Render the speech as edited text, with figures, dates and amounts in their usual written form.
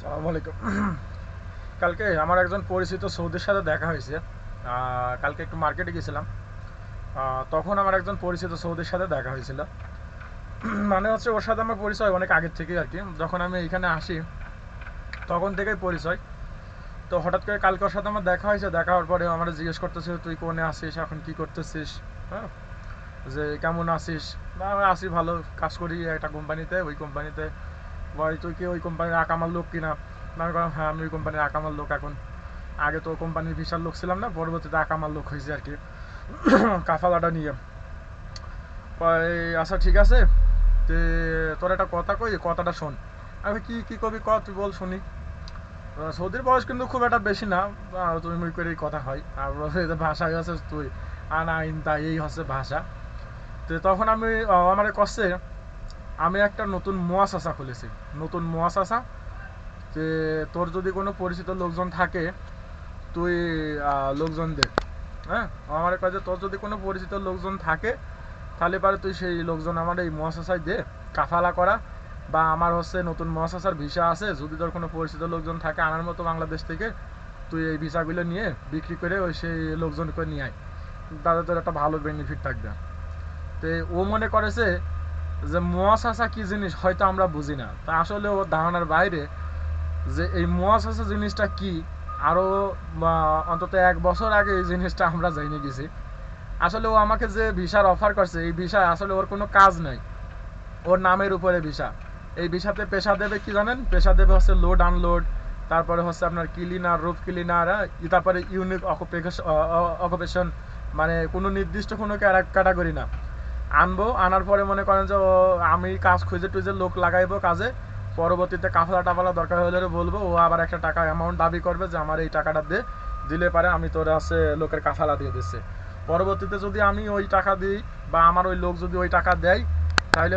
আসসালামু আলাইকুম। কালকে আমার একজন পরিচিত সৌদির সাথে দেখা হয়েছে। কালকে একটু মার্কেটে গেছিলাম। তখন আমার একজন পরিচিত সৌদির সাথে দেখা হয়েছিল। মানে হচ্ছে ওর সাথে আমার পরিচয় অনেক আগের থেকেই আর কি। যখন আমি এখানে আসি তখন থেকেই পরিচয়। তো হঠাৎ করে কালকে ওর সাথে আমার দেখা হয়েছে। দেখা হওয়ার পরে আমার জিজ্ঞেস করতেছে, তুই কোনে আসিস, এখন কি করতেছিস, হ্যাঁ, যে কেমন আছিস। বা আমি আছি, ভালো, কাজ করি একটা কোম্পানিতে, ওই কোম্পানিতে। ভাই তুই কি ওই কোম্পানির আকামার লোক কিনা? আমি বললাম, হ্যাঁ আমি ওই কোম্পানির আকামার লোক এখন। আগে তো কোম্পানির বিশাল লোক ছিলাম না, পরবর্তীতে আকামার লোক হয়েছে আর কি। কাফালাটা নিয়ে কয়, আচ্ছা ঠিক আছে, তে তোর একটা কথা কই, কথাটা শোন। আমি কি কি কবি, ক তুই বল শুনি। সৌদির বয়স কিন্তু খুব একটা বেশি না। তুই মুই করেই কথা হয় আর ভাষায় আছে তুই আনা ইনতা, এই হচ্ছে ভাষা। তো তখন আমি আমার কষ্টে আমি একটা নতুন মুয়াসাসা খুলেছি। নতুন মুয়াসাসা, যে তোর যদি কোনো পরিচিত লোকজন থাকে তুই লোকজন দে। হ্যাঁ, আমার কাছে তোর যদি কোনো পরিচিত লোকজন থাকে তাহলে পারে তুই সেই লোকজন আমার এই মহাশাসায় দে, কাফালা করা। বা আমার হচ্ছে নতুন মহাশাসার ভিসা আছে, যদি তোর কোনো পরিচিত লোকজন থাকে আনার মতো বাংলাদেশ থেকে, তুই এই ভিসাগুলো নিয়ে বিক্রি করে ওই সেই লোকজনকে নিয়ে আয়, তাদের তোর একটা ভালো বেনিফিট থাকবে। তো ও মনে করেছে যে মুয়াসাসা কি জিনিস হয়তো আমরা বুঝি না, তা আসলে ওর ধারণার বাইরে যে এই মুয়াসাসা জিনিসটা কি। আরও অন্তত 1 বছর আগে এই জিনিসটা আমরা জেনে গেছি। আসলে ও আমাকে যে ভিসার অফার করছে, এই ভিসায় আসলে ওর কোনো কাজ নাই, ওর নামের উপরে ভিসা। এই ভিসাতে পেশা দেবে কি জানেন? পেশা দেবে হচ্ছে লোড আনলোড, তারপরে হচ্ছে আপনার ক্লিনার, রুফ ক্লিনার, তারপরে ইউনিক অকুপেশন, মানে কোনো নির্দিষ্ট কোনো ক্যাটাগরি না। আনবো, আনার পরে মনে করেন যে আমি কাজ খুঁজে টুজে লোক লাগাইবো কাজে। পরবর্তীতে কাফালা টাফালা দরকার হলে বলবো, ও আবার একটা টাকা অ্যামাউন্ট দাবি করবে যে আমার এই টাকাটা দে, দিলে পারে আমি তোর আছে লোকের কাফালা দিয়ে দিচ্ছে। পরবর্তীতে যদি আমি ওই টাকা দিই বা আমার ওই লোক যদি ওই টাকা দেয়, তাহলে